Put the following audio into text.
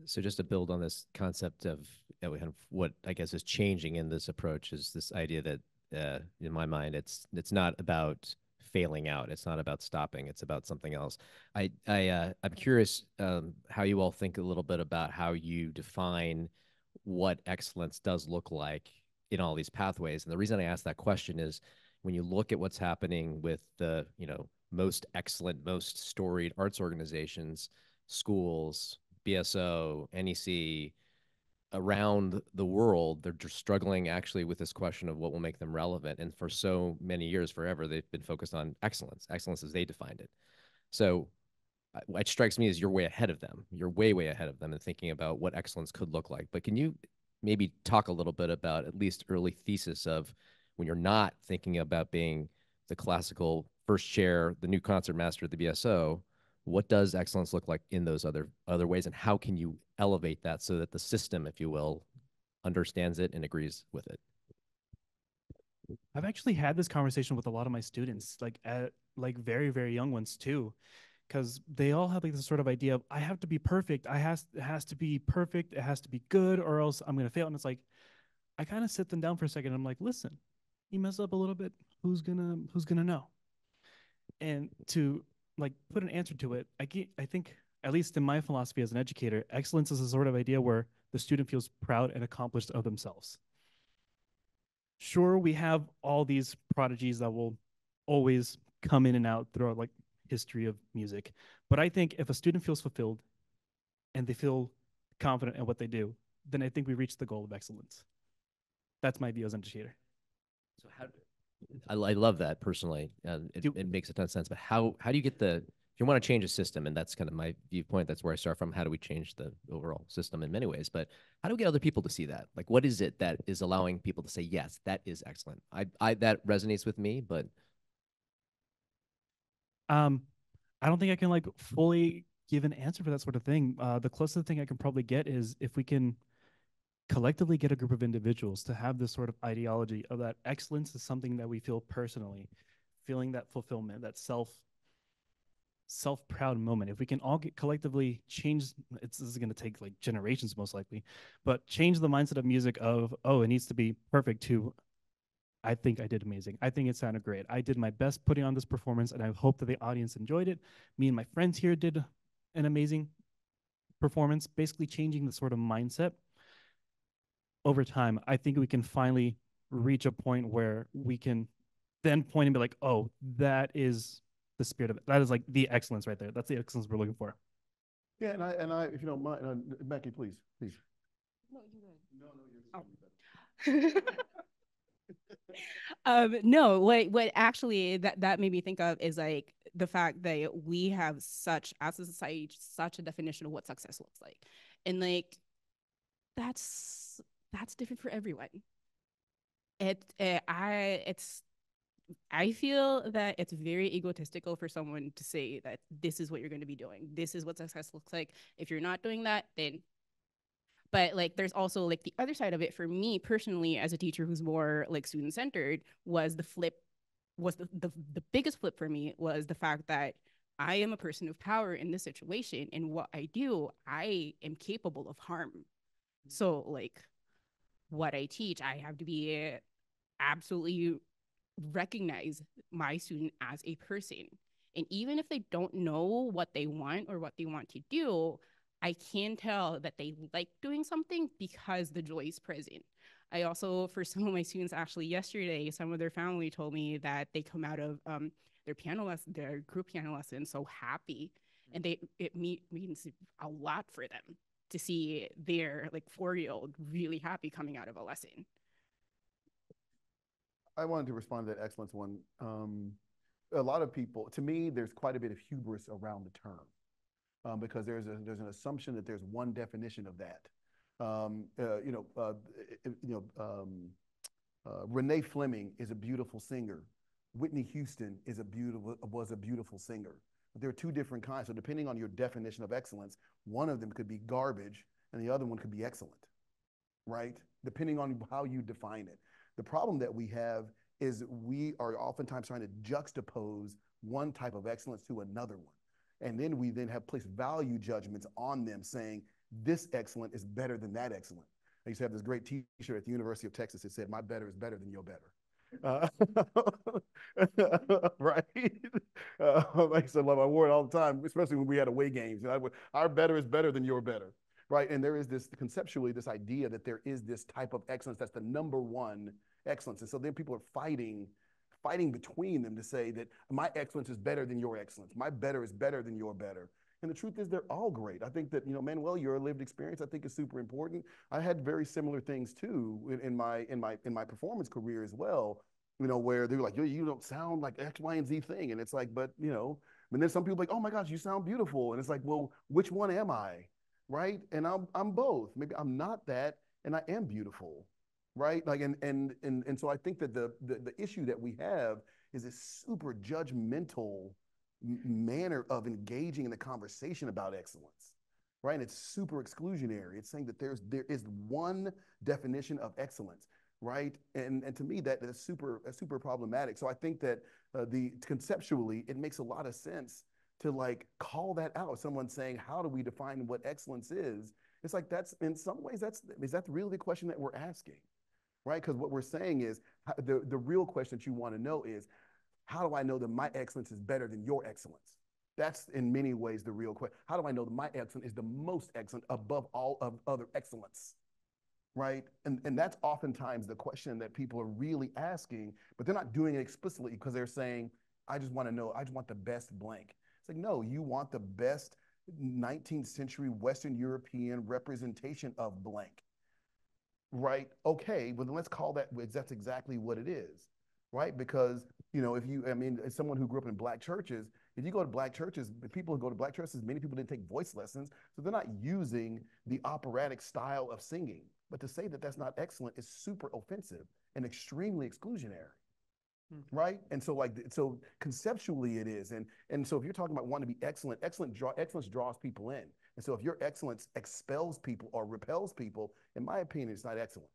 So just to build on this concept of what I guess is changing in this approach is this idea that in my mind it's not about failing out. It's not about stopping. It's about something else. I'm curious how you all think a little bit about how you define what excellence does look like in all these pathways. And the reason I ask that question is when you look at what's happening with the most excellent, most storied arts organizations, schools, BSO, NEC, around the world, they're just struggling actually with this question of what will make them relevant. And for so many years, forever, they've been focused on excellence, excellence as they defined it. So what strikes me is you're way ahead of them. You're way, way ahead of them in thinking about what excellence could look like. But can you maybe talk a little bit about at least early thesis of when you're not thinking about being the classical first chair, the new concert master at the BSO, what does excellence look like in those other ways, and how can you elevate that so that the system, if you will, understands it and agrees with it? I've actually had this conversation with a lot of my students, like very very young ones too, because they all have like this sort of idea of I have to be perfect. It has to be perfect. It has to be good, or else I'm gonna fail. And it's like I kind of sit them down for a second. And I'm like, listen, you mess up a little bit. Who's gonna know? And to like put an answer to it, I think at least in my philosophy as an educator, excellence is a sort of idea where the student feels proud and accomplished of themselves. Sure, we have all these prodigies that will always come in and out throughout like history of music, but I think if a student feels fulfilled and they feel confident in what they do, then I think we reach the goal of excellence. That's my view as an educator. So I love that personally. Do It makes a ton of sense. But how do you get the if you want to change a system, and that's kind of my viewpoint, that's where I start from. How do we change the overall system in many ways? But how do we get other people to see that? Like, what is it that is allowing people to say, yes, that is excellent? I that resonates with me, but um, I don't think I can like fully give an answer for that sort of thing. The closest thing I can probably get is if we can collectively get a group of individuals to have this sort of ideology of that excellence is something that we feel personally, feeling that fulfillment, that self proud moment. If we can all get collectively change, this is going to take like generations most likely, but change the mindset of music of oh it needs to be perfect to I think I did amazing. I think it sounded great. I did my best putting on this performance, and I hope that the audience enjoyed it. Me and my friends here did an amazing performance, basically changing the sort of mindset over time. I think we can finally reach a point where we can then point and be like, oh, that is the spirit of it. That is like the excellence right there. That's the excellence we're looking for. Yeah, if you don't mind, Macky, please, please. No, you're good. No, no, Oh. No, what actually that made me think of is like the fact that we have such as a society such a definition of what success looks like, and like that's that's different for everyone. It's I feel that it's very egotistical for someone to say that this is what you're going to be doing. This is what success looks like. If you're not doing that, then but like there's also like the other side of it for me personally as a teacher who's more like student centered was the flip was the biggest flip for me was the fact that I am a person of power in this situation and what I do I am capable of harm. So like what I teach I have to be absolutely recognize my student as a person. And even if they don't know what they want or what they want to do, I can tell that they like doing something because the joy is present. I also, for some of my students, actually yesterday, some of their family told me that they come out of their piano lesson, their group piano lesson, so happy, and means a lot for them to see their like 4-year-old really happy coming out of a lesson. I wanted to respond to that excellence one. A lot of people, to me, there's quite a bit of hubris around the term because there's an assumption that there's one definition of that. Um, uh, you know, uh, you know, Renee Fleming is a beautiful singer. Whitney Houston was a beautiful singer. But there are two different kinds. So depending on your definition of excellence, one of them could be garbage, and the other one could be excellent, right? Depending on how you define it. The problem that we have is we are oftentimes trying to juxtapose one type of excellence to another one. And then we then have placed value judgments on them saying this excellent is better than that excellent. I used to have this great T-shirt at the University of Texas. It said, "My better is better than your better." Right? I used to love, I wore it all the time, especially when we had away games. Our better is better than your better, right? And there is this conceptually this idea that there is this type of excellence that's the number one excellence. And so then people are fighting between them to say that my excellence is better than your excellence. My better is better than your better. And the truth is they're all great. I think that, Manuel, your lived experience, I think is super important. I had very similar things too in my performance career as well, where they're like, you don't sound like X, Y, and Z thing. And it's like, but, and then some people are like, oh my gosh, you sound beautiful. And it's like, well, which one am I? Right? And I'm both. Maybe I'm not that and I am beautiful. Right? Like, and so I think that the issue that we have is this super judgmental manner of engaging in the conversation about excellence, right? And it's super exclusionary. It's saying that there is one definition of excellence, right? And to me that is super problematic. So I think that conceptually it makes a lot of sense to like call that out. Someone saying, how do we define what excellence is? It's like that's in some ways is that really the question that we're asking, right? Because what we're saying is the real question that you want to know is, how do I know that my excellence is better than your excellence? That's in many ways the real question. How do I know that my excellence is the most excellent above all of other excellence, right? And that's oftentimes the question that people are really asking, but they're not doing it explicitly because they're saying, I just want to know, I just want the best blank. It's like, no, you want the best 19th century Western European representation of blank, right? Okay, well then let's call that's exactly what it is, right? Because, as someone who grew up in black churches, if you go to black churches, the people who go to black churches, many people didn't take voice lessons, so they're not using the operatic style of singing. But to say that that's not excellent is super offensive and extremely exclusionary, right? And so so conceptually it is. And so if you're talking about wanting to be excellent, excellence draws people in. And so if your excellence expels people or repels people, in my opinion, it's not excellent.